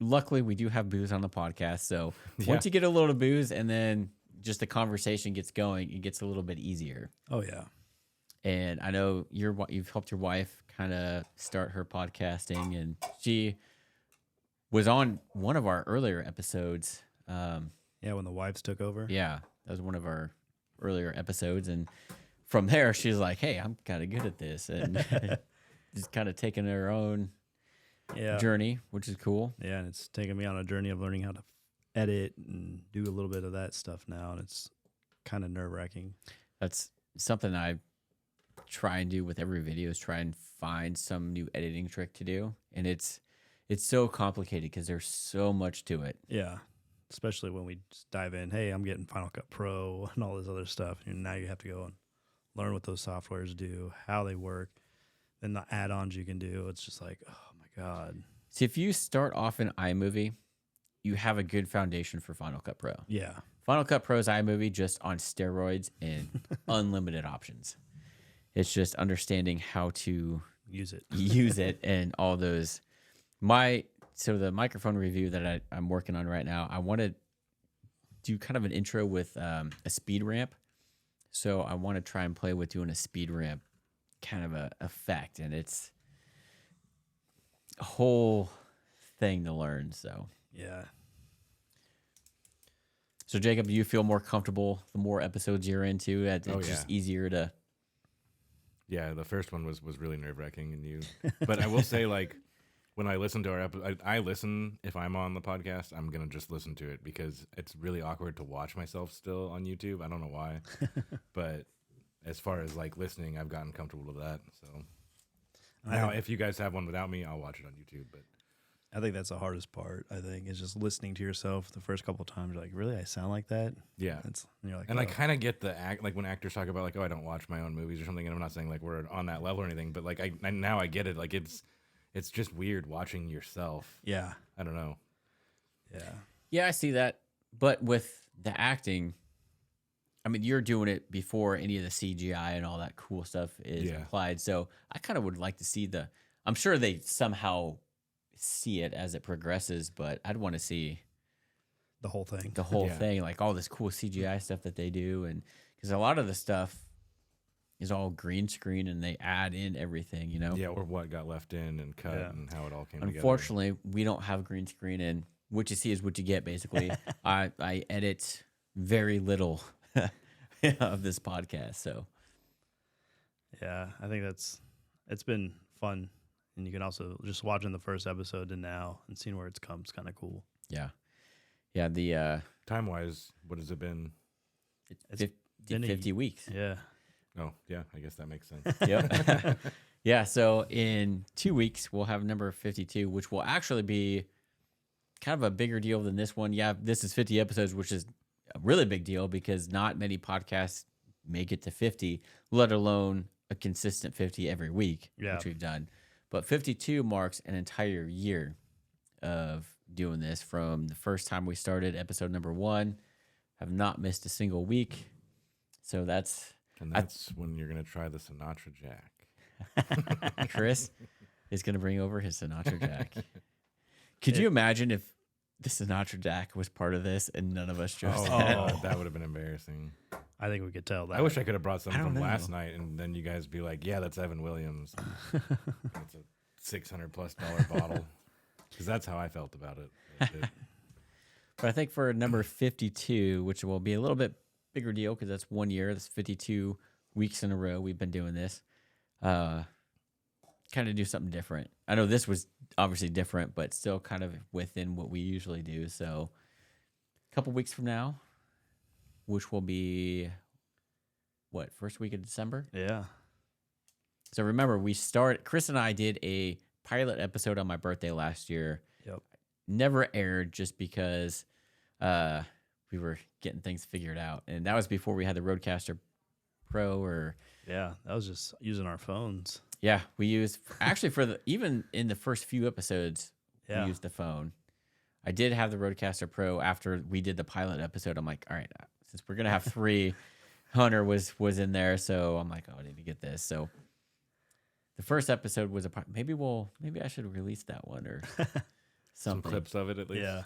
luckily, we do have booze on the podcast. So once you get a little booze and then just the conversation gets going, it gets a little bit easier. Oh, yeah. And I know you've helped your wife kind of start her podcasting, and she was on one of our earlier episodes. Yeah, when the wives took over. Yeah, that was one of our earlier episodes. And from there, she's like, hey, I'm kind of good at this. And just kind of taking her own journey, which is cool. Yeah, and it's taken me on a journey of learning how to edit and do a little bit of that stuff now, and it's kind of nerve-wracking. That's something I try and do with every video, is try and find some new editing trick to do. And it's so complicated because there's so much to it. Yeah, especially when we just dive in, hey, I'm getting Final Cut Pro and all this other stuff. And now you have to go and learn what those softwares do, how they work, then the add-ons you can do. It's just like, oh, my God. See, if you start off in iMovie, you have a good foundation for Final Cut Pro. Yeah. Final Cut Pro is iMovie just on steroids and unlimited options. It's just understanding how to Use it and all those. So the microphone review that I'm working on right now, I want to do kind of an intro with a speed ramp. So I want to try and play with doing a speed ramp kind of a effect, and it's a whole thing to learn. So Yeah. So Jacob, do you feel more comfortable the more episodes you're into? It's just easier to. Yeah, the first one was really nerve-wracking, but I will say, like, when I listen to our episode, I listen if I'm on the podcast. I'm gonna just listen to it because it's really awkward to watch myself still on YouTube. I don't know why, but as far as like listening, I've gotten comfortable with that. So now, if you guys have one without me, I'll watch it on YouTube. But I think that's the hardest part. I think is just listening to yourself the first couple of times. You're like, really, I sound like that? yeah, And you're like, and I oh. kind of get the act like when actors talk about like, oh, I don't watch my own movies or something, and I'm not saying like we're on that level or anything, but like I now I get it. Like it's just weird watching yourself. Yeah, I don't know. yeah, Yeah, I see that. But with the acting, I mean, you're doing it before any of the CGI and all that cool stuff is Yeah. applied. So I kind of would like to see I'm sure they somehow see it as it progresses, but I'd want to see the whole thing. the whole Yeah. thing, like all this cool CGI stuff that they do. And because a lot of the stuff is all green screen and they add in everything, you know? Yeah, or what got left in and cut Yeah. and how it all came together. Unfortunately, we don't have green screen, and what you see is what you get, basically. I edit very little of this podcast, so Yeah, I think it's been fun, and you can also just watching the first episode to now and seeing where it's come is kind of cool. yeah. The Time wise, what has it been? It's 50, been 50 weeks. Yeah, Oh, yeah, I guess that makes sense. Yep. Yeah, so in 2 weeks, we'll have number 52, which will actually be kind of a bigger deal than this one. Yeah, this is 50 episodes, which is a really big deal because not many podcasts make it to 50, let alone a consistent 50 every week, Yeah. which we've done. But 52 marks an entire year of doing this from the first time we started, episode number 1. Have not missed a single week. So that's And that's when you're going to try the Sinatra Jack. Chris is going to bring over his Sinatra Jack. Could you imagine if the Sinatra Jack was part of this and none of us chose Oh, that? that would have been embarrassing. I think we could tell that. I wish I could have brought some I don't from last know. night, and then you guys be like, "Yeah, that's Evan Williams. It's a $600+ bottle." Because that's how I felt about it. But I think for number 52, which will be a little bit bigger deal because that's 1 year, that's 52 weeks in a row we've been doing this. Kind of do something different. I know this was obviously different, but still kind of within what we usually do. So a couple weeks from now, which will be what, first week of December? Yeah, So remember, Chris and I did a pilot episode on my birthday last year. Yep. Never aired just because we were getting things figured out. And that was before we had the Rodecaster Pro yeah. That was just using our phones. yeah, we used actually even in the first few episodes, Yeah. we used the phone. I did have the Rodecaster Pro after we did the pilot episode. I'm like, all right, since we're going to have 3, Hunter was in there. So I'm like, oh, I need to get this. So the first episode was maybe I should release that one or Some something. clips of it at least. Yeah.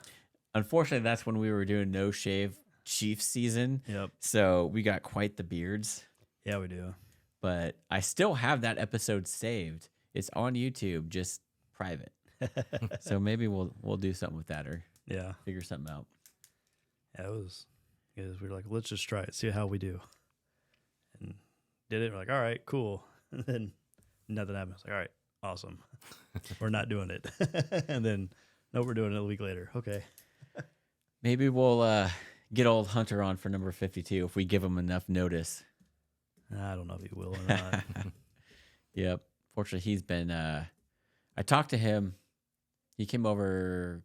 Unfortunately, that's when we were doing No Shave Chiefs season. Yep. So we got quite the beards, Yeah, we do. but I still have that episode saved. It's on YouTube, just private. So maybe we'll do something with that or Yeah. figure something out. Yeah, it was. Because we were like, let's just try it, see how we do. And did it. We're like, all right, cool. And then nothing happened. It's like, all right, awesome. We're not doing it. And then, no, we're doing it a week later. Okay. Maybe we'll get old Hunter on for number 52 if we give him enough notice. I don't know if he will or not. Yep. Fortunately, he's been. I talked to him. He came over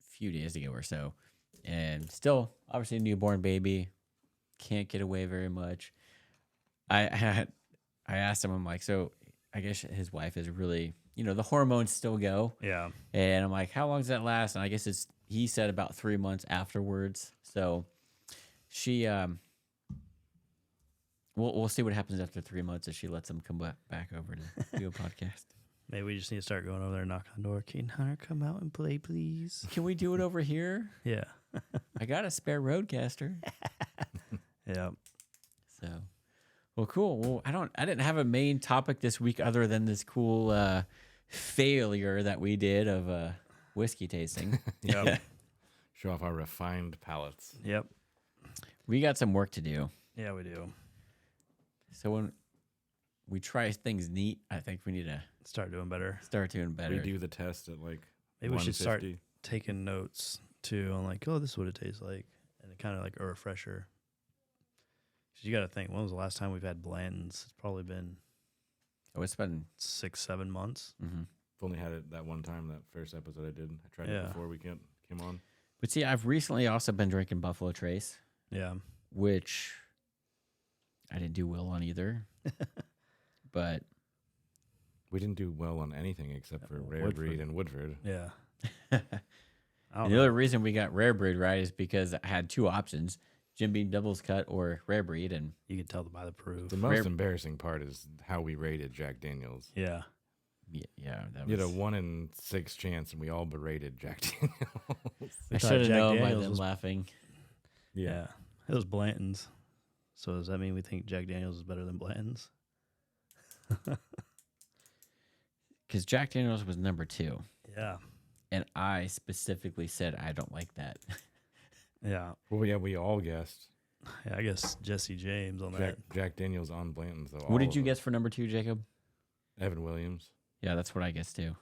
a few days ago or so, and still, obviously, a newborn baby. Can't get away very much. I asked him. I'm like, so I guess his wife is really, the hormones still go, Yeah. and I'm like, how long does that last? And I guess he said about 3 months afterwards. So she we'll see what happens after 3 months if she lets him come back over to do a podcast. Maybe we just need to start going over there and knock on the door. Can Hunter come out and play, please? Can we do it over here? Yeah. I got a spare Rodecaster. Yeah. So, well, cool. Well, I didn't have a main topic this week other than this cool failure that we did of whiskey tasting. Yep. Show off our refined palates. Yep. We got some work to do. Yeah, we do. So when we try things neat, I think we need to Start doing better. Start doing better. We do the test at like Maybe we should start 150. taking notes too on like, oh, this is what it tastes like, and kind of like a refresher. 'Cause you got to think, when was the last time we've had Blanton's? It's probably been Oh, it's been. 6-7 months. Mm-hmm. I've only had it that one time, that first episode I did. I tried Yeah. it before we came on. But see, I've recently also been drinking Buffalo Trace, Yeah. which I didn't do well on either. But We didn't do well on anything except for Rare Woodford. Breed and Woodford. Yeah. and I don't the know. other reason we got Rare Breed right is because I had two options: Jim Beam Doubles Cut or Rare Breed, and You can tell by the proof. The most Rare- embarrassing part is how we rated Jack Daniels. Yeah. yeah, that You had a was. 1 in 6 chance, and we all berated Jack Daniels. I thought should have Jack known by Daniels them was- laughing. Yeah. It was Blanton's. So does that mean we think Jack Daniels is better than Blanton's? Because Jack Daniels was number 2, Yeah. and I specifically said I don't like that. Yeah. Well, yeah, we all guessed Yeah, I guess Jesse James on Jack Daniels on Blanton's, though. What did you guess for number 2, Jacob? Evan Williams. Yeah, that's what I guessed too.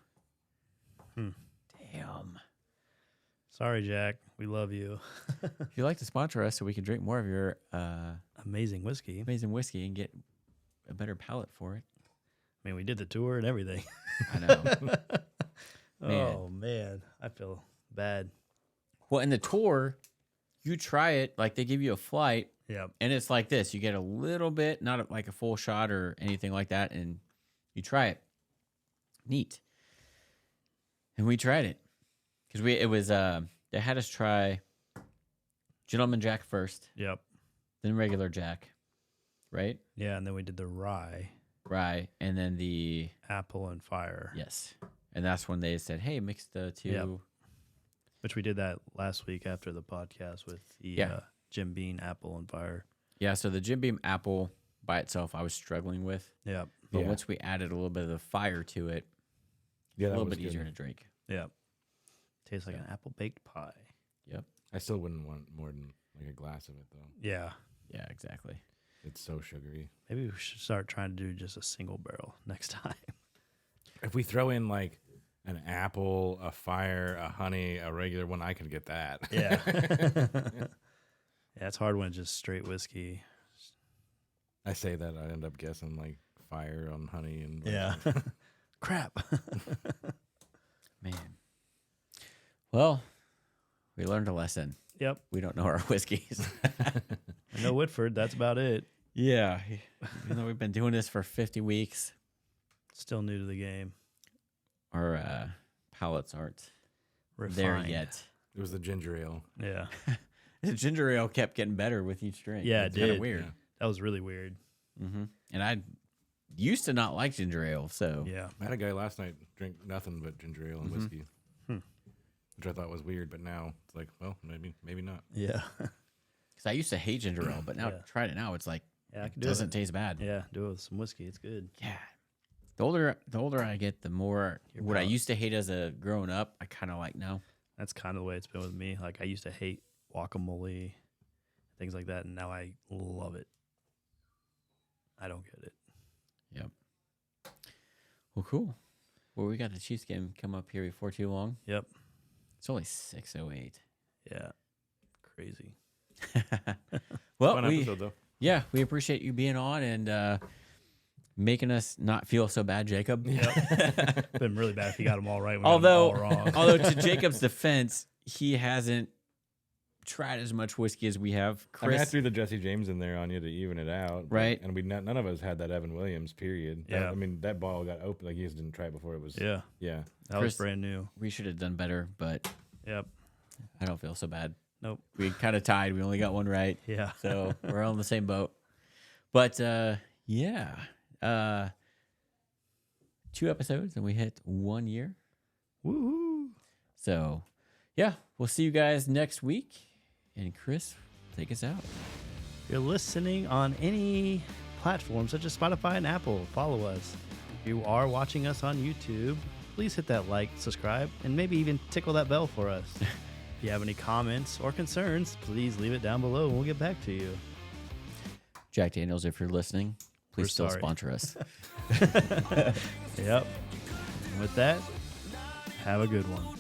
Hmm. Damn. Sorry, Jack. We love you. If you'd like to sponsor us so we can drink more of your Amazing whiskey. amazing whiskey and get a better palate for it. I mean, we did the tour and everything. I know. Oh, man. I feel bad. Well, in the tour, you try it, like they give you a flight, Yep. and it's like this. You get a little bit, not like a full shot or anything like that, and you try it. Neat. And we tried it. Because they had us try Gentleman Jack first, Yep. then regular Jack, right? Yeah, and then we did the rye, Rye, and then the, apple, and fire. yes. And that's when they said, hey, mix the two. Yep. Which we did that last week after the podcast with the Yeah. Jim Beam, apple, and fire. Yeah, so the Jim Beam apple by itself, I was struggling with. Yep. But Yeah. once we added a little bit of the fire to it, Yeah, a that little was bit good. easier to drink. Yep. Tastes like an apple baked pie. Yep. I still wouldn't want more than like a glass of it, though. Yeah. Yeah, exactly. It's so sugary. Maybe we should start trying to do just a single barrel next time. If we throw in like an apple, a fire, a honey, a regular one, I could get that. Yeah. Yeah, it's hard when it's just straight whiskey. I say that, I end up guessing like fire on honey and Yeah. Crap. Man. Well, we learned a lesson. Yep. We don't know our whiskeys. I know Woodford. That's about it. Yeah. Even though we've been doing this for 50 weeks, Still new to the game. our palates aren't Refined. there yet. It was the ginger ale. Yeah. The ginger ale kept getting better with each drink. Yeah, it it's kind of did. weird. Yeah. That was really weird. Mm-hmm. And I used to not like ginger ale, so Yeah. I had a guy last night drink nothing but ginger ale and whiskey, Hmm. which I thought was weird. But now it's like, well, maybe not. Yeah. because I used to hate ginger ale, but now Yeah. trying it now, it's like Yeah, I it can do doesn't it. taste bad. Yeah, do it with some whiskey. It's good. Yeah. The older I get, the more Your what I palate. used to hate as a growing up, I kind of like now. That's kind of the way it's been with me. Like I used to hate guacamole, things like that, and now I love it. I don't get it. Yep. Well, cool. Well, we got the Chiefs game come up here before too long. Yep. It's only 6:08. Yeah. Crazy. Well, Fun episode though. yeah, we appreciate you being on and making us not feel so bad, Jacob. Yep. Been really bad if you got them all right. We although, got 'em all wrong. although to Jacob's defense, he hasn't tried as much whiskey as we have. I mean, I Chris, threw the Jesse James in there on you to even it out, but- Right. And none of us had that Evan Williams. Period. Yeah. I mean, that bottle got open. Like you just didn't try it before it was. Yeah. Yeah. That Chris- was brand new. we should have done better, but Yep. I don't feel so bad. Nope. We kind of tied. We only got one right. Yeah. So we're on the same boat. But yeah, 2 episodes and we hit 1 year. Woohoo. So yeah, we'll see you guys next week. And Chris, take us out. If you're listening on any platform such as Spotify and Apple, follow us. If you are watching us on YouTube, please hit that like, subscribe, and maybe even tickle that bell for us. If you have any comments or concerns, please leave it down below and we'll get back to you. Jack Daniels, if you're listening, We're Please still sorry. sponsor us. Yep. And with that, have a good one.